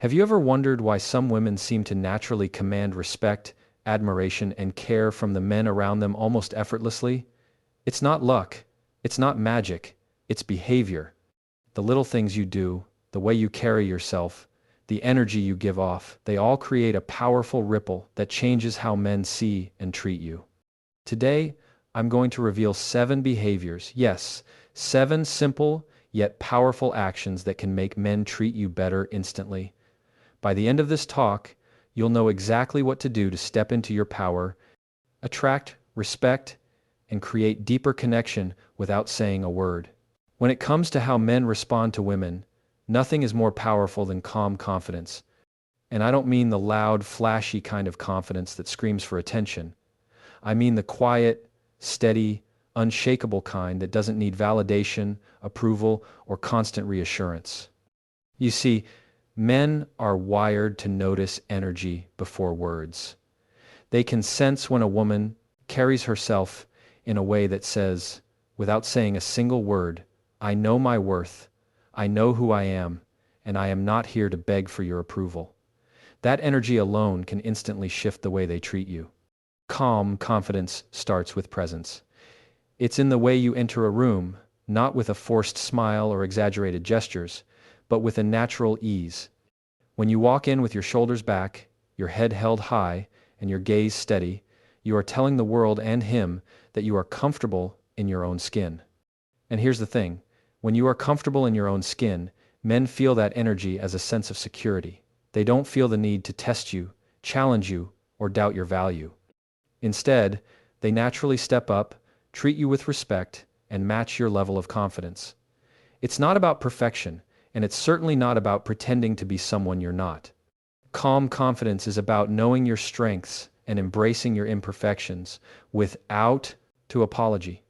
Have you ever wondered why some women seem to naturally command respect, admiration, and care from the men around them almost effortlessly? It's not luck, it's not magic, it's behavior. The little things you do, the way you carry yourself, the energy you give off, they all create a powerful ripple that changes how men see and treat you. Today, I'm going to reveal 7 behaviors, yes, 7 simple yet powerful actions that can make men treat you better instantly. By the end of this talk, you'll know exactly what to do to step into your power, attract respect, and create deeper connection without saying a word. When it comes to how men respond to women, nothing is more powerful than calm confidence. And I don't mean the loud, flashy kind of confidence that screams for attention. I mean the quiet, steady, unshakable kind that doesn't need validation, approval, or constant reassurance. You see, men are wired to notice energy before words. They can sense when a woman carries herself in a way that says, without saying a single word, I know my worth, I know who I am, and I am not here to beg for your approval. That energy alone can instantly shift the way they treat you. Calm confidence starts with presence. It's in the way you enter a room, not with a forced smile or exaggerated gestures, but with a natural ease. When you walk in with your shoulders back, your head held high, and your gaze steady, you are telling the world and him that you are comfortable in your own skin. And here's the thing, when you are comfortable in your own skin, men feel that energy as a sense of security. They don't feel the need to test you, challenge you, or doubt your value. Instead, they naturally step up, treat you with respect, and match your level of confidence. It's not about perfection, and it's certainly not about pretending to be someone you're not. Calm confidence is about knowing your strengths and embracing your imperfections without apology.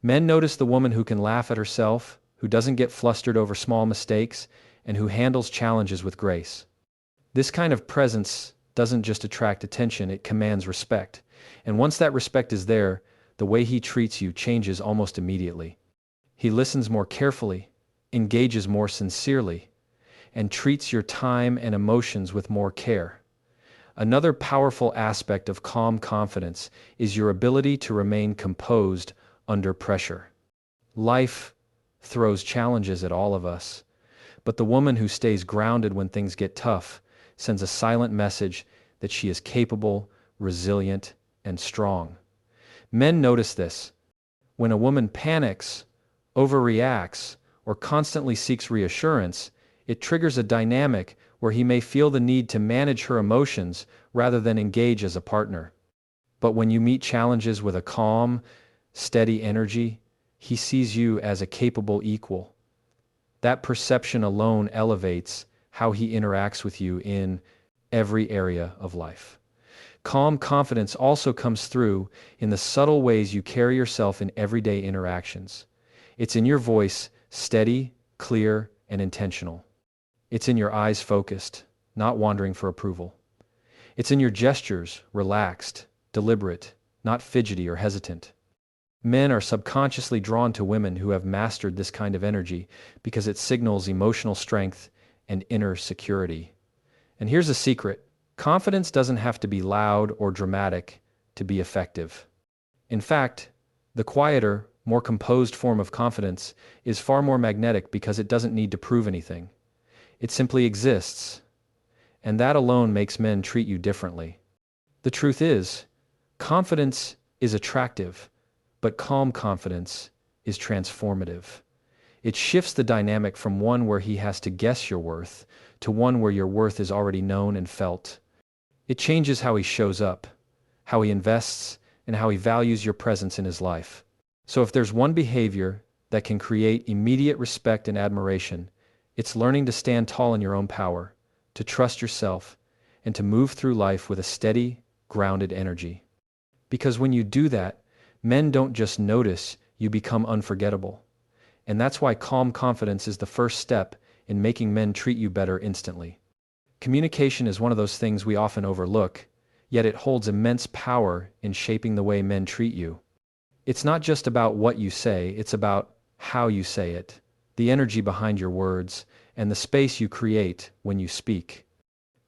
Men notice the woman who can laugh at herself, who doesn't get flustered over small mistakes, and who handles challenges with grace. This kind of presence doesn't just attract attention, it commands respect. And once that respect is there, the way he treats you changes almost immediately. He listens more carefully, engages more sincerely, and treats your time and emotions with more care. Another powerful aspect of calm confidence is your ability to remain composed under pressure. Life throws challenges at all of us, but the woman who stays grounded when things get tough sends a silent message that she is capable, resilient, and strong. Men notice this. When a woman panics, overreacts, or constantly seeks reassurance, it triggers a dynamic where he may feel the need to manage her emotions rather than engage as a partner. But when you meet challenges with a calm, steady energy, he sees you as a capable equal. That perception alone elevates how he interacts with you in every area of life. Calm confidence also comes through in the subtle ways you carry yourself in everyday interactions. It's in your voice, steady, clear, and intentional. It's in your eyes focused, not wandering for approval. It's in your gestures, relaxed, deliberate, not fidgety or hesitant. Men are subconsciously drawn to women who have mastered this kind of energy because it signals emotional strength and inner security. And here's a secret. Confidence doesn't have to be loud or dramatic to be effective. In fact, the quieter, more composed form of confidence is far more magnetic because it doesn't need to prove anything. It simply exists, and that alone makes men treat you differently. The truth is, confidence is attractive, but calm confidence is transformative. It shifts the dynamic from one where he has to guess your worth to one where your worth is already known and felt. It changes how he shows up, how he invests, and how he values your presence in his life. So if there's one behavior that can create immediate respect and admiration, it's learning to stand tall in your own power, to trust yourself, and to move through life with a steady, grounded energy. Because when you do that, men don't just notice, you become unforgettable. And that's why calm confidence is the first step in making men treat you better instantly. Communication is one of those things we often overlook, yet it holds immense power in shaping the way men treat you. It's not just about what you say, it's about how you say it, the energy behind your words, and the space you create when you speak.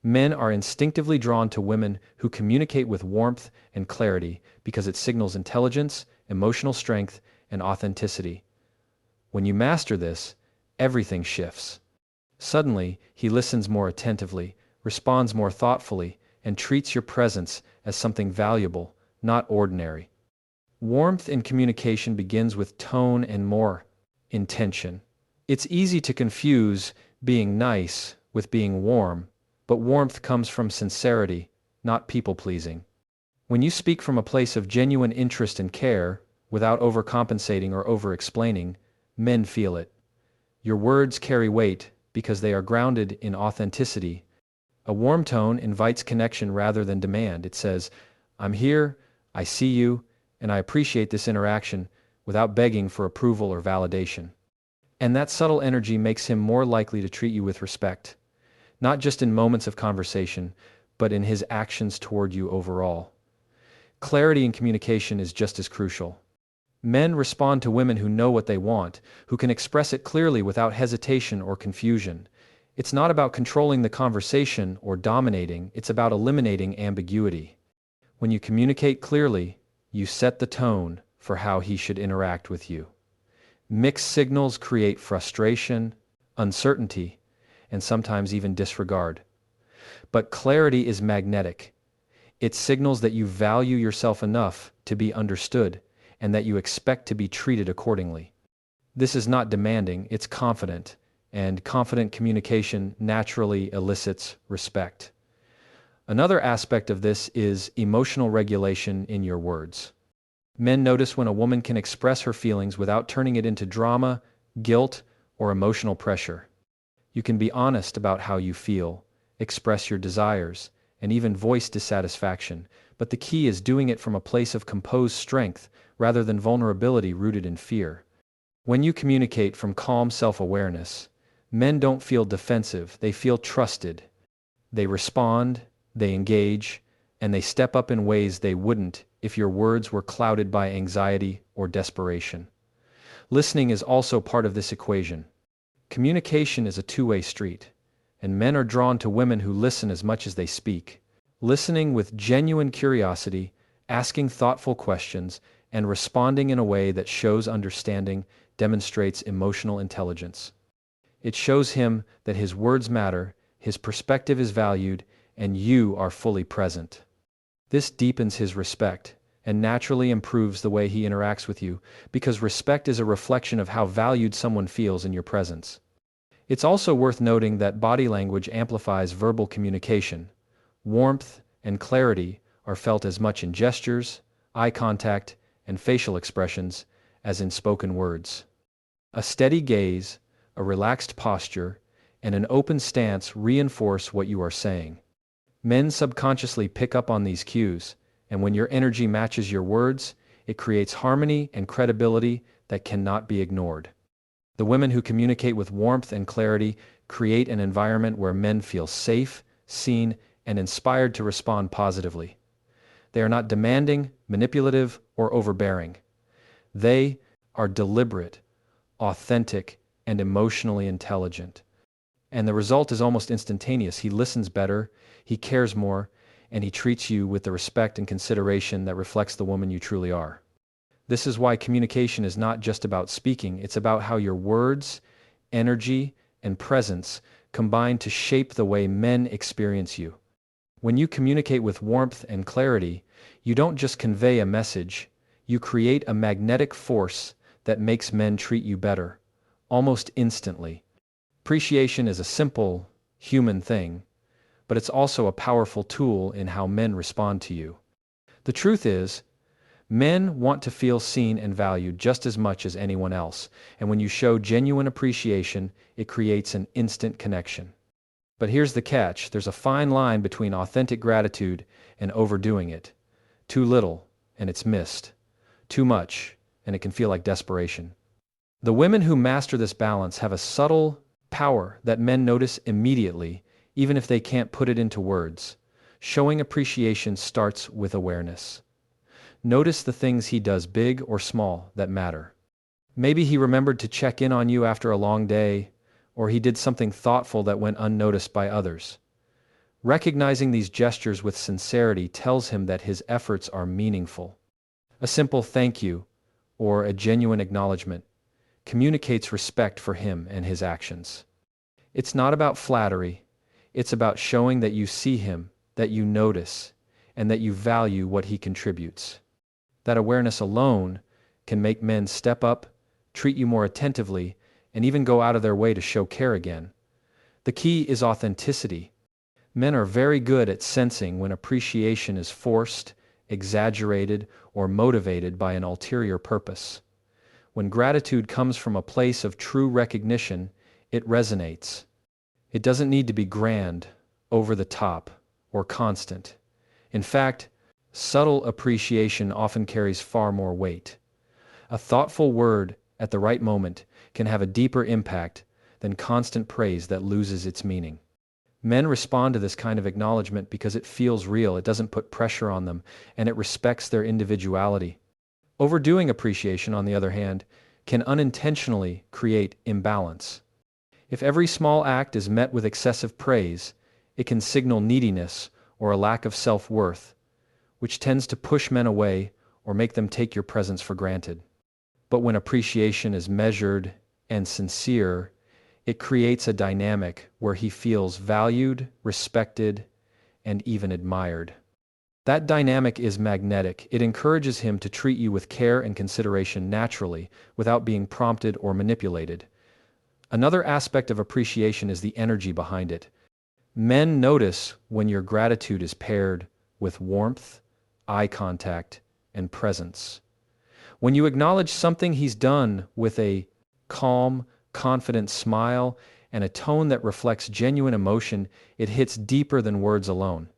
Men are instinctively drawn to women who communicate with warmth and clarity because it signals intelligence, emotional strength, and authenticity. When you master this, everything shifts. Suddenly, he listens more attentively, responds more thoughtfully, and treats your presence as something valuable, not ordinary. Warmth in communication begins with tone and more intention. It's easy to confuse being nice with being warm, but warmth comes from sincerity, not people-pleasing. When you speak from a place of genuine interest and care, without overcompensating or over-explaining, men feel it. Your words carry weight because they are grounded in authenticity. A warm tone invites connection rather than demand. It says, "I'm here, I see you, and I appreciate this interaction," without begging for approval or validation. And that subtle energy makes him more likely to treat you with respect, not just in moments of conversation, but in his actions toward you overall. Clarity in communication is just as crucial. Men respond to women who know what they want, who can express it clearly without hesitation or confusion. It's not about controlling the conversation or dominating, it's about eliminating ambiguity. When you communicate clearly, you set the tone for how he should interact with you. Mixed signals create frustration, uncertainty, and sometimes even disregard. But clarity is magnetic. It signals that you value yourself enough to be understood and that you expect to be treated accordingly. This is not demanding, it's confident, and confident communication naturally elicits respect. Another aspect of this is emotional regulation in your words. Men notice when a woman can express her feelings without turning it into drama, guilt, or emotional pressure. You can be honest about how you feel, express your desires, and even voice dissatisfaction, but the key is doing it from a place of composed strength rather than vulnerability rooted in fear. When you communicate from calm self-awareness, men don't feel defensive, they feel trusted. They respond, they engage, and they step up in ways they wouldn't if your words were clouded by anxiety or desperation. Listening is also part of this equation. Communication is a two-way street, and men are drawn to women who listen as much as they speak. Listening with genuine curiosity, asking thoughtful questions, and responding in a way that shows understanding demonstrates emotional intelligence. It shows him that his words matter, his perspective is valued, and you are fully present. This deepens his respect and naturally improves the way he interacts with you, because respect is a reflection of how valued someone feels in your presence. It's also worth noting that body language amplifies verbal communication. Warmth and clarity are felt as much in gestures, eye contact, and facial expressions as in spoken words. A steady gaze, a relaxed posture, and an open stance reinforce what you are saying. Men subconsciously pick up on these cues, and when your energy matches your words, it creates harmony and credibility that cannot be ignored. The women who communicate with warmth and clarity create an environment where men feel safe, seen, and inspired to respond positively. They are not demanding, manipulative, or overbearing. They are deliberate, authentic, and emotionally intelligent. And the result is almost instantaneous. He listens better, he cares more, and he treats you with the respect and consideration that reflects the woman you truly are. This is why communication is not just about speaking, it's about how your words, energy, and presence combine to shape the way men experience you. When you communicate with warmth and clarity, you don't just convey a message, you create a magnetic force that makes men treat you better, almost instantly. Appreciation is a simple, human thing, but it's also a powerful tool in how men respond to you. The truth is, men want to feel seen and valued just as much as anyone else, and when you show genuine appreciation, it creates an instant connection. But here's the catch, there's a fine line between authentic gratitude and overdoing it. Too little, and it's missed. Too much, and it can feel like desperation. The women who master this balance have a subtle power that men notice immediately, even if they can't put it into words. Showing appreciation starts with awareness. Notice the things he does, big or small, that matter. Maybe he remembered to check in on you after a long day, or he did something thoughtful that went unnoticed by others. Recognizing these gestures with sincerity tells him that his efforts are meaningful. A simple thank you, or a genuine acknowledgement, communicates respect for him and his actions. It's not about flattery, it's about showing that you see him, that you notice, and that you value what he contributes. That awareness alone can make men step up, treat you more attentively, and even go out of their way to show care again. The key is authenticity. Men are very good at sensing when appreciation is forced, exaggerated, or motivated by an ulterior purpose. When gratitude comes from a place of true recognition, it resonates. It doesn't need to be grand, over the top, or constant. In fact, subtle appreciation often carries far more weight. A thoughtful word at the right moment can have a deeper impact than constant praise that loses its meaning. Men respond to this kind of acknowledgement because it feels real, it doesn't put pressure on them, and it respects their individuality. Overdoing appreciation, on the other hand, can unintentionally create imbalance. If every small act is met with excessive praise, it can signal neediness or a lack of self-worth, which tends to push men away or make them take your presence for granted. But when appreciation is measured and sincere, it creates a dynamic where he feels valued, respected, and even admired. That dynamic is magnetic. It encourages him to treat you with care and consideration naturally, without being prompted or manipulated. Another aspect of appreciation is the energy behind it. Men notice when your gratitude is paired with warmth, eye contact, and presence. When you acknowledge something he's done with a calm, confident smile and a tone that reflects genuine emotion, it hits deeper than words alone.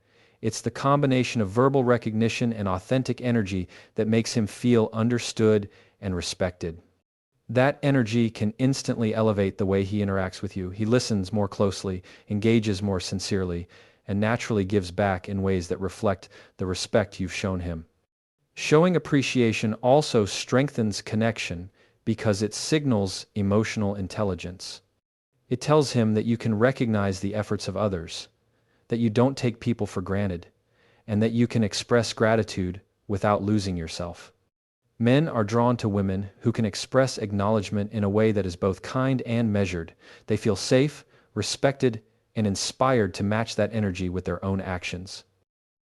It's the combination of verbal recognition and authentic energy that makes him feel understood and respected. That energy can instantly elevate the way he interacts with you. He listens more closely, engages more sincerely, and naturally gives back in ways that reflect the respect you've shown him. Showing appreciation also strengthens connection because it signals emotional intelligence. It tells him that you can recognize the efforts of others, that you don't take people for granted, and that you can express gratitude without losing yourself. Men are drawn to women who can express acknowledgement in a way that is both kind and measured. They feel safe, respected, and inspired to match that energy with their own actions.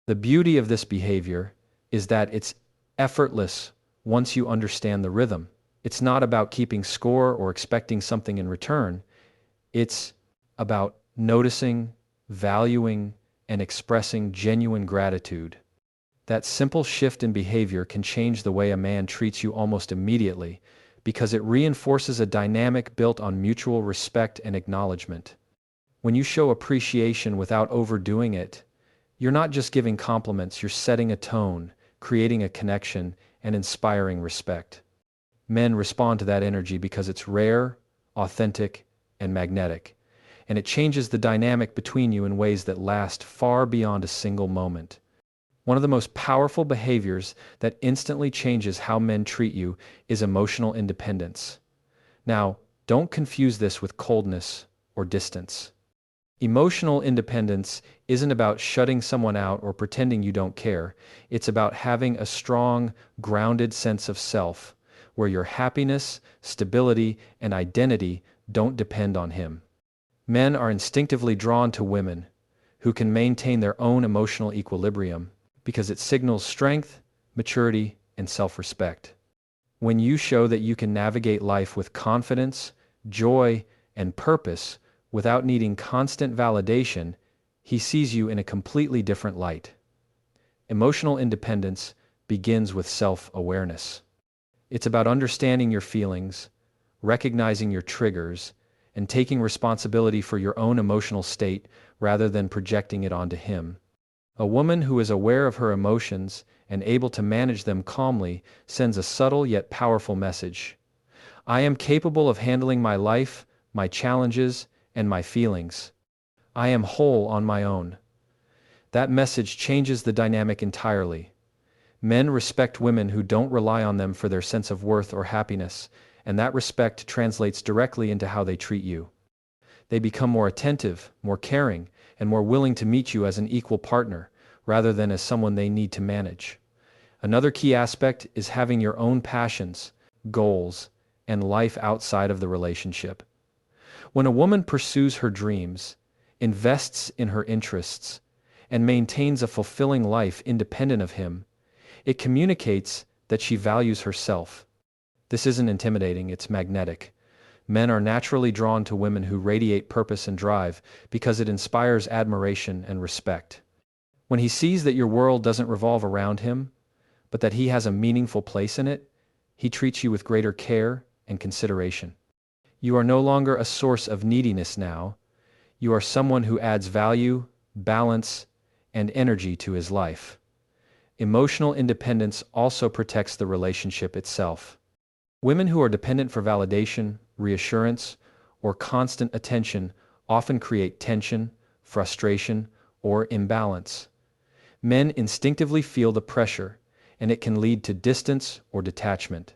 The beauty of this behavior is that it's effortless once you understand the rhythm. It's not about keeping score or expecting something in return. It's about noticing, valuing, and expressing genuine gratitude. That simple shift in behavior can change the way a man treats you almost immediately because it reinforces a dynamic built on mutual respect and acknowledgement. When you show appreciation without overdoing it, you're not just giving compliments, you're setting a tone, creating a connection, and inspiring respect. Men respond to that energy because it's rare, authentic, and magnetic, and it changes the dynamic between you in ways that last far beyond a single moment. One of the most powerful behaviors that instantly changes how men treat you is emotional independence. Now, don't confuse this with coldness or distance. Emotional independence isn't about shutting someone out or pretending you don't care. It's about having a strong, grounded sense of self, where your happiness, stability, and identity don't depend on him. Men are instinctively drawn to women who can maintain their own emotional equilibrium because it signals strength, maturity, and self-respect. When you show that you can navigate life with confidence, joy, and purpose without needing constant validation, he sees you in a completely different light. Emotional independence begins with self-awareness. It's about understanding your feelings, recognizing your triggers, and taking responsibility for your own emotional state rather than projecting it onto him. A woman who is aware of her emotions and able to manage them calmly sends a subtle yet powerful message. I am capable of handling my life, my challenges, and my feelings. I am whole on my own. That message changes the dynamic entirely. Men respect women who don't rely on them for their sense of worth or happiness, and that respect translates directly into how they treat you. They become more attentive, more caring, and more willing to meet you as an equal partner, rather than as someone they need to manage. Another key aspect is having your own passions, goals, and life outside of the relationship. When a woman pursues her dreams, invests in her interests, and maintains a fulfilling life independent of him, it communicates that she values herself. This isn't intimidating, it's magnetic. Men are naturally drawn to women who radiate purpose and drive because it inspires admiration and respect. When he sees that your world doesn't revolve around him, but that he has a meaningful place in it, he treats you with greater care and consideration. You are no longer a source of neediness now. You are someone who adds value, balance, and energy to his life. Emotional independence also protects the relationship itself. Women who are dependent for validation, reassurance, or constant attention often create tension, frustration, or imbalance. Men instinctively feel the pressure, and it can lead to distance or detachment.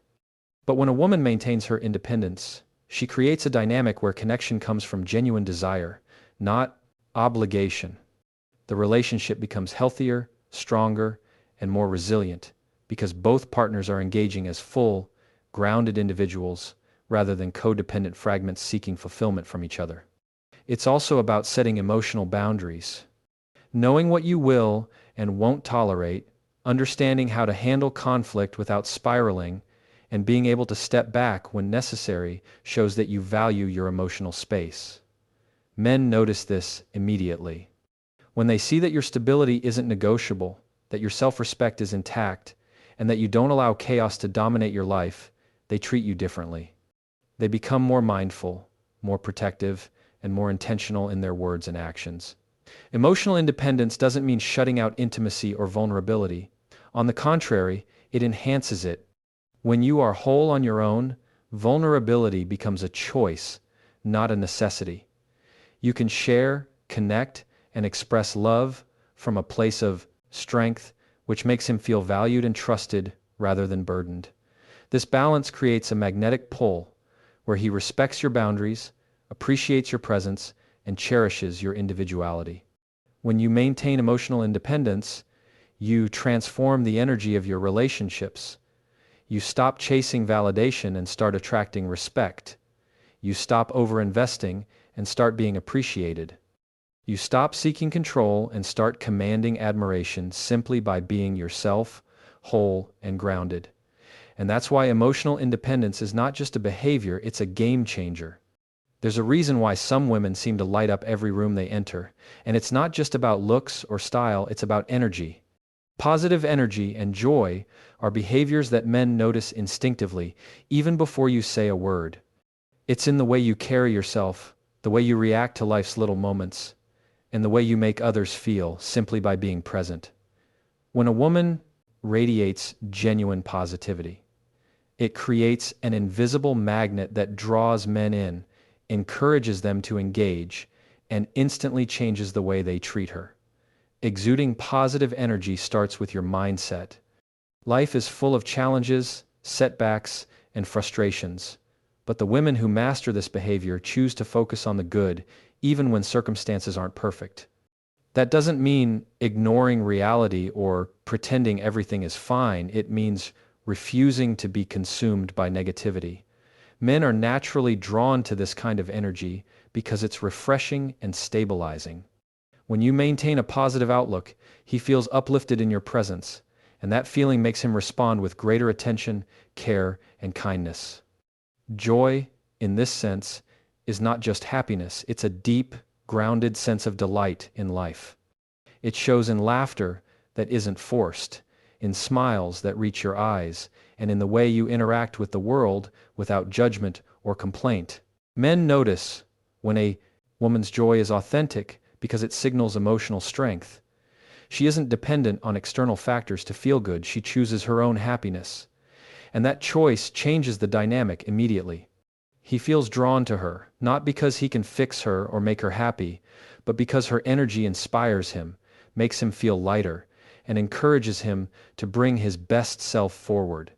But when a woman maintains her independence, she creates a dynamic where connection comes from genuine desire, not obligation. The relationship becomes healthier, stronger, and more resilient because both partners are engaging as full, grounded individuals rather than codependent fragments seeking fulfillment from each other. It's also about setting emotional boundaries. Knowing what you will and won't tolerate, understanding how to handle conflict without spiraling, and being able to step back when necessary shows that you value your emotional space. Men notice this immediately. When they see that your stability isn't negotiable, that your self-respect is intact, and that you don't allow chaos to dominate your life, they treat you differently. They become more mindful, more protective, and more intentional in their words and actions. Emotional independence doesn't mean shutting out intimacy or vulnerability. On the contrary, it enhances it. When you are whole on your own, vulnerability becomes a choice, not a necessity. You can share, connect, and express love from a place of strength, which makes him feel valued and trusted rather than burdened. This balance creates a magnetic pull where he respects your boundaries, appreciates your presence, and cherishes your individuality. When you maintain emotional independence, you transform the energy of your relationships. You stop chasing validation and start attracting respect. You stop overinvesting and start being appreciated. You stop seeking control and start commanding admiration simply by being yourself, whole and grounded. And that's why emotional independence is not just a behavior, it's a game changer. There's a reason why some women seem to light up every room they enter, and it's not just about looks or style, it's about energy. Positive energy and joy are behaviors that men notice instinctively, even before you say a word. It's in the way you carry yourself, the way you react to life's little moments, and the way you make others feel simply by being present. When a woman radiates genuine positivity, it creates an invisible magnet that draws men in, encourages them to engage, and instantly changes the way they treat her. Exuding positive energy starts with your mindset. Life is full of challenges, setbacks, and frustrations, but the women who master this behavior choose to focus on the good, even when circumstances aren't perfect. That doesn't mean ignoring reality or pretending everything is fine. It means refusing to be consumed by negativity. Men are naturally drawn to this kind of energy because it's refreshing and stabilizing. When you maintain a positive outlook, he feels uplifted in your presence, and that feeling makes him respond with greater attention, care, and kindness. Joy, in this sense, is not just happiness, it's a deep, grounded sense of delight in life. It shows in laughter that isn't forced, in smiles that reach your eyes, and in the way you interact with the world without judgment or complaint. Men notice when a woman's joy is authentic because it signals emotional strength. She isn't dependent on external factors to feel good, she chooses her own happiness. And that choice changes the dynamic immediately. He feels drawn to her, not because he can fix her or make her happy, but because her energy inspires him, makes him feel lighter, and encourages him to bring his best self forward.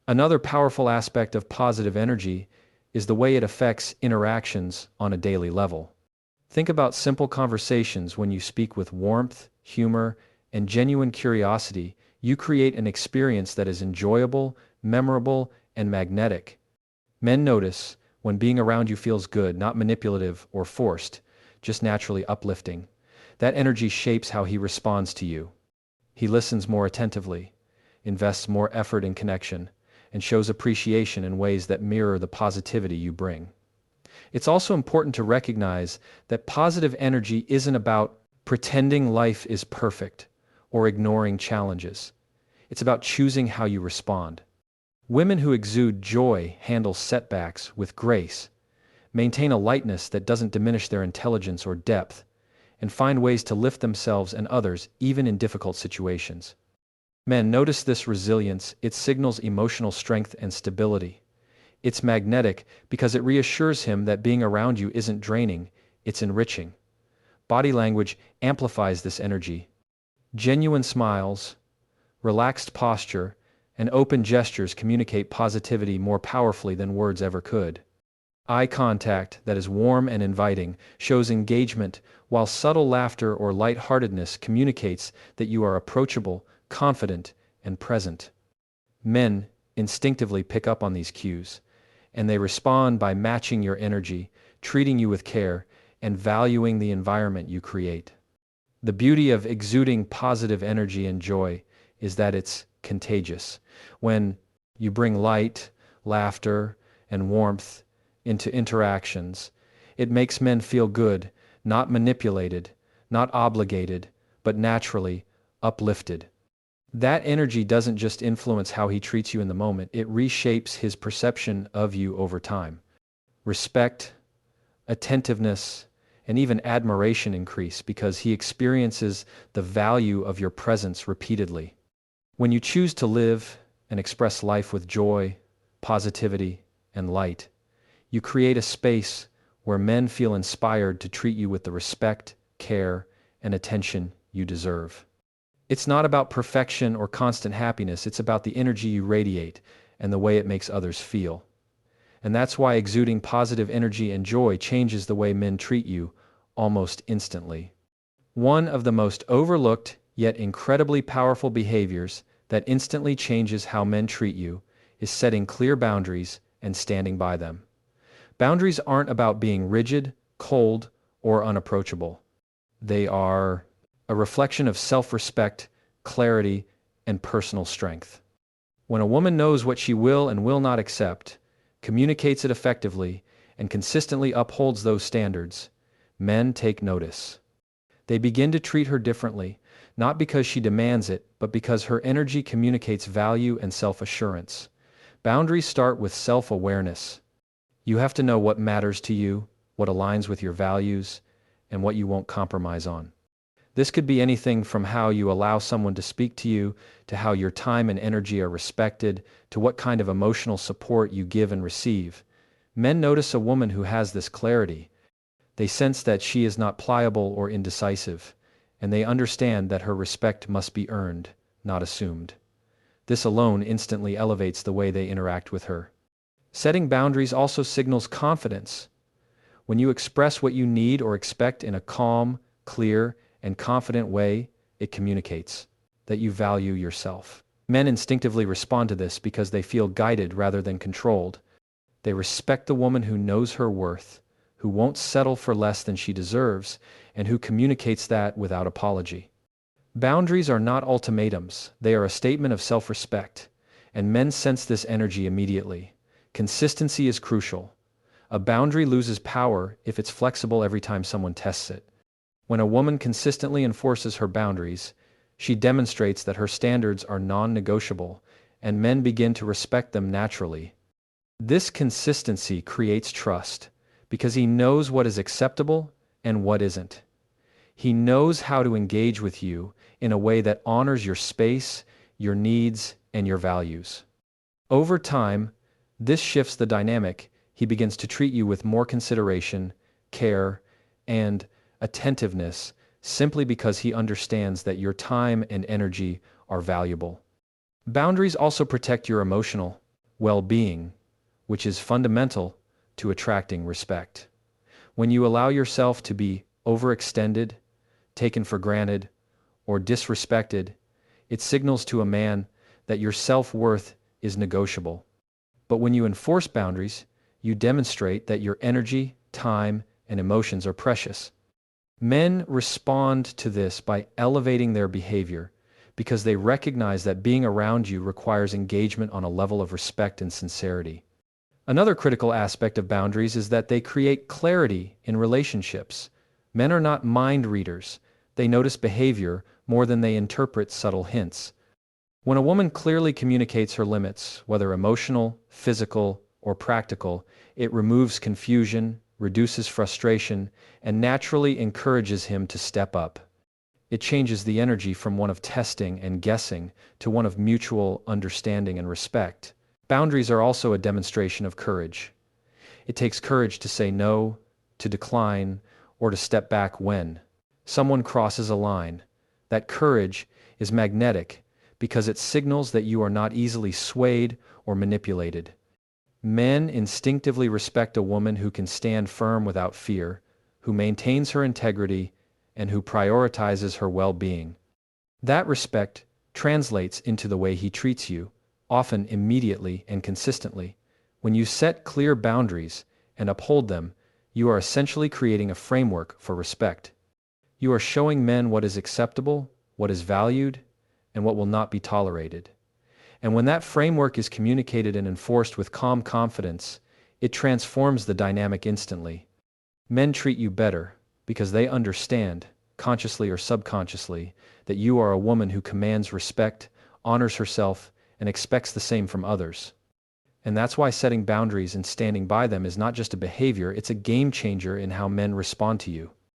Another powerful aspect of positive energy is the way it affects interactions on a daily level. Think about simple conversations. When you speak with warmth, humor, and genuine curiosity, you create an experience that is enjoyable, memorable, and magnetic. Men notice when being around you feels good, not manipulative or forced, just naturally uplifting. That energy shapes how he responds to you. He listens more attentively, invests more effort in connection, and shows appreciation in ways that mirror the positivity you bring. It's also important to recognize that positive energy isn't about pretending life is perfect or ignoring challenges. It's about choosing how you respond. Women who exude joy handle setbacks with grace, maintain a lightness that doesn't diminish their intelligence or depth, and find ways to lift themselves and others even in difficult situations. Men, notice this resilience. It signals emotional strength and stability. It's magnetic because it reassures him that being around you isn't draining, it's enriching. Body language amplifies this energy. Genuine smiles, relaxed posture, and open gestures communicate positivity more powerfully than words ever could. Eye contact that is warm and inviting shows engagement, while subtle laughter or lightheartedness communicates that you are approachable, confident, and present. Men instinctively pick up on these cues, and they respond by matching your energy, treating you with care, and valuing the environment you create. The beauty of exuding positive energy and joy is that it's contagious. When you bring light, laughter, and warmth into interactions, it makes men feel good, not manipulated, not obligated, but naturally uplifted. That energy doesn't just influence how he treats you in the moment, it reshapes his perception of you over time. Respect, attentiveness, and even admiration increase because he experiences the value of your presence repeatedly. When you choose to live and express life with joy, positivity, and light, you create a space where men feel inspired to treat you with the respect, care, and attention you deserve. It's not about perfection or constant happiness, it's about the energy you radiate and the way it makes others feel. And that's why exuding positive energy and joy changes the way men treat you almost instantly. One of the most overlooked yet incredibly powerful behaviors that instantly changes how men treat you is setting clear boundaries and standing by them. Boundaries aren't about being rigid, cold, or unapproachable. They are a reflection of self-respect, clarity, and personal strength. When a woman knows what she will and will not accept, communicates it effectively, and consistently upholds those standards, men take notice. They begin to treat her differently, not because she demands it, but because her energy communicates value and self-assurance. Boundaries start with self-awareness. You have to know what matters to you, what aligns with your values, and what you won't compromise on. This could be anything from how you allow someone to speak to you, to how your time and energy are respected, to what kind of emotional support you give and receive. Men notice a woman who has this clarity. They sense that she is not pliable or indecisive, and they understand that her respect must be earned, not assumed. This alone instantly elevates the way they interact with her. Setting boundaries also signals confidence. When you express what you need or expect in a calm, clear, and confident way, it communicates that you value yourself. Men instinctively respond to this because they feel guided rather than controlled. They respect the woman who knows her worth, who won't settle for less than she deserves, and who communicates that without apology. Boundaries are not ultimatums, they are a statement of self-respect, and men sense this energy immediately. Consistency is crucial. A boundary loses power if it's flexible every time someone tests it. When a woman consistently enforces her boundaries, she demonstrates that her standards are non-negotiable, and men begin to respect them naturally. This consistency creates trust, because he knows what is acceptable and what isn't. He knows how to engage with you in a way that honors your space, your needs, and your values. Over time, this shifts the dynamic. He begins to treat you with more consideration, care, and attentiveness simply because he understands that your time and energy are valuable. Boundaries also protect your emotional well-being, which is fundamental to attracting respect. When you allow yourself to be overextended, taken for granted, or disrespected, it signals to a man that your self-worth is negotiable. But when you enforce boundaries, you demonstrate that your energy, time, and emotions are precious. Men respond to this by elevating their behavior because they recognize that being around you requires engagement on a level of respect and sincerity. Another critical aspect of boundaries is that they create clarity in relationships. Men are not mind readers. They notice behavior more than they interpret subtle hints. When a woman clearly communicates her limits, whether emotional, physical, or practical, it removes confusion, reduces frustration, and naturally encourages him to step up. It changes the energy from one of testing and guessing to one of mutual understanding and respect. Boundaries are also a demonstration of courage. It takes courage to say no, to decline, or to step back when someone crosses a line. That courage is magnetic because it signals that you are not easily swayed or manipulated. Men instinctively respect a woman who can stand firm without fear, who maintains her integrity, and who prioritizes her well-being. That respect translates into the way he treats you, often immediately and consistently. When you set clear boundaries and uphold them, you are essentially creating a framework for respect. You are showing men what is acceptable, what is valued, and what will not be tolerated. And when that framework is communicated and enforced with calm confidence, it transforms the dynamic instantly. Men treat you better because they understand, consciously or subconsciously, that you are a woman who commands respect, honors herself, and expects the same from others. And that's why setting boundaries and standing by them is not just a behavior, it's a game changer in how men respond to you.